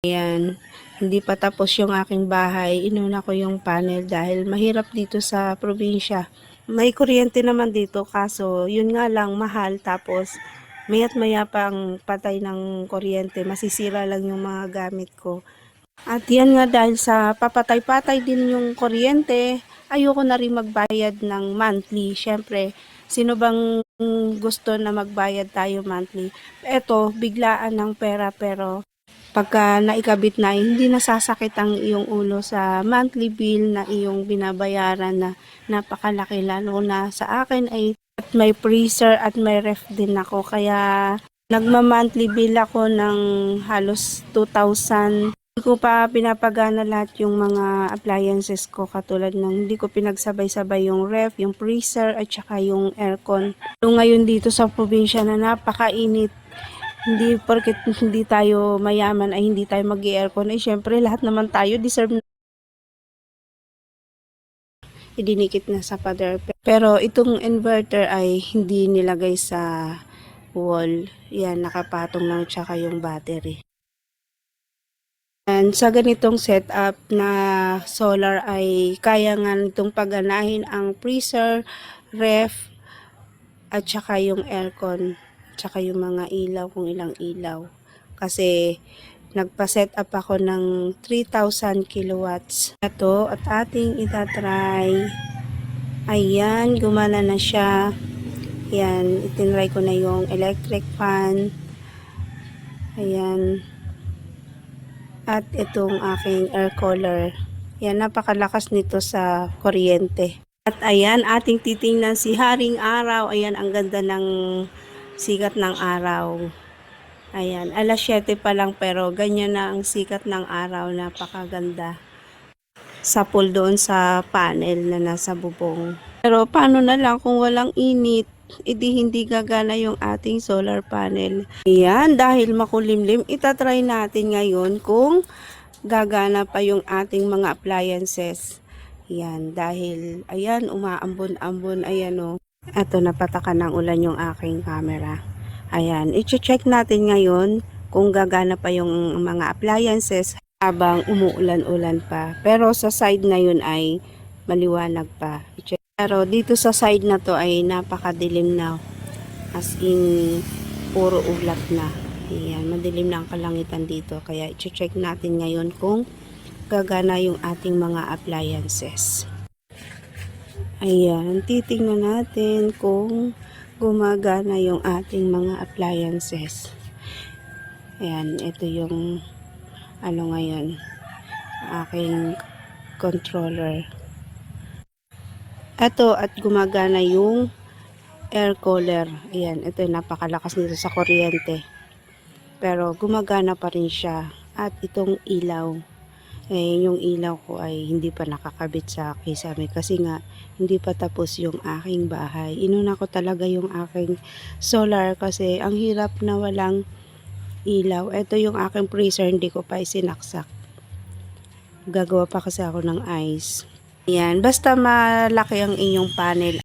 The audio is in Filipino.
Ayan, hindi pa tapos yung aking bahay. Inuna ko yung panel dahil mahirap dito sa probinsya. May kuryente naman dito kaso yun nga lang mahal, tapos maya't maya pang patay ng kuryente, masisira lang yung mga gamit ko. At yan nga, dahil sa papatay-patay din yung kuryente, ayoko na rin magbayad ng monthly. Siyempre, sino bang gusto na magbayad tayo monthly? Eto, biglaan ng pera, pero pagka naikabit na, hindi nasasakit ang iyong ulo sa monthly bill na iyong binabayaran na napakalaki, lalo na sa akin ay at may freezer at may ref din ako, kaya nagma-monthly bill ako ng halos 2,000. Hindi ko pa pinapagana lahat yung mga appliances ko, katulad ng hindi ko pinagsabay-sabay yung ref, yung freezer at saka yung aircon. So, ngayon dito sa probinsya na napakainit, hindi porket hindi tayo mayaman ay hindi tayo mag-aircon. Ay syempre lahat naman tayo deserve na idinikit na sa pader. Pero itong inverter ay hindi nilagay sa wall. Yan, nakapatong lang tsaka yung battery. And sa ganitong setup na solar ay kaya nga nitong paganahin ang freezer, ref, at saka yung aircon, tsaka yung mga ilaw kung ilang ilaw. Kasi nagpa-set up ako ng 3,000 kilowatts. Ito at ating itatry. Ayan, gumana na siya. Ayan, itinry ko na yung electric fan. Ayan. At itong aking air cooler. Ayan, napakalakas nito sa kuryente. At ayan, ating titingnan si Haring Araw. Ayan, ang ganda ng sikat ng araw. Ayan, alas 7 pa lang pero ganyan na ang sikat ng araw, napakaganda. Sapul doon sa panel na nasa bubong. Pero paano na lang kung walang init? Hindi gagana yung ating solar panel. Ayan, dahil makulimlim, itatry natin ngayon kung gagana pa yung ating mga appliances. Ayan, dahil ayan, umaambon-ambon, ayan o. Ito, napatakan ng ulan yung aking camera. Ayan, i-check natin ngayon kung gagana pa yung mga appliances habang umuulan-ulan pa. Pero sa side na yun ay maliwanag pa. Pero dito sa side na to ay napakadilim na. As in, puro ulap na. Ayan, madilim na ang kalangitan dito. Kaya i-check natin ngayon kung gagana yung ating mga appliances. Ayan, titingnan natin kung gumagana yung ating mga appliances. Ayan, ito yung ano ngayon, aking controller. Ito, at gumagana yung air cooler. Ayan, ito yung napakalakas nito sa kuryente. Pero gumagana pa rin siya. At itong ilaw. Yung ilaw ko ay hindi pa nakakabit sa kisame kasi nga hindi pa tapos yung aking bahay. Inuna ko talaga yung aking solar kasi ang hirap na walang ilaw. Ito yung aking freezer, hindi ko pa isinaksak. Gagawa pa kasi ako ng ice. Yan, basta malaki ang inyong panel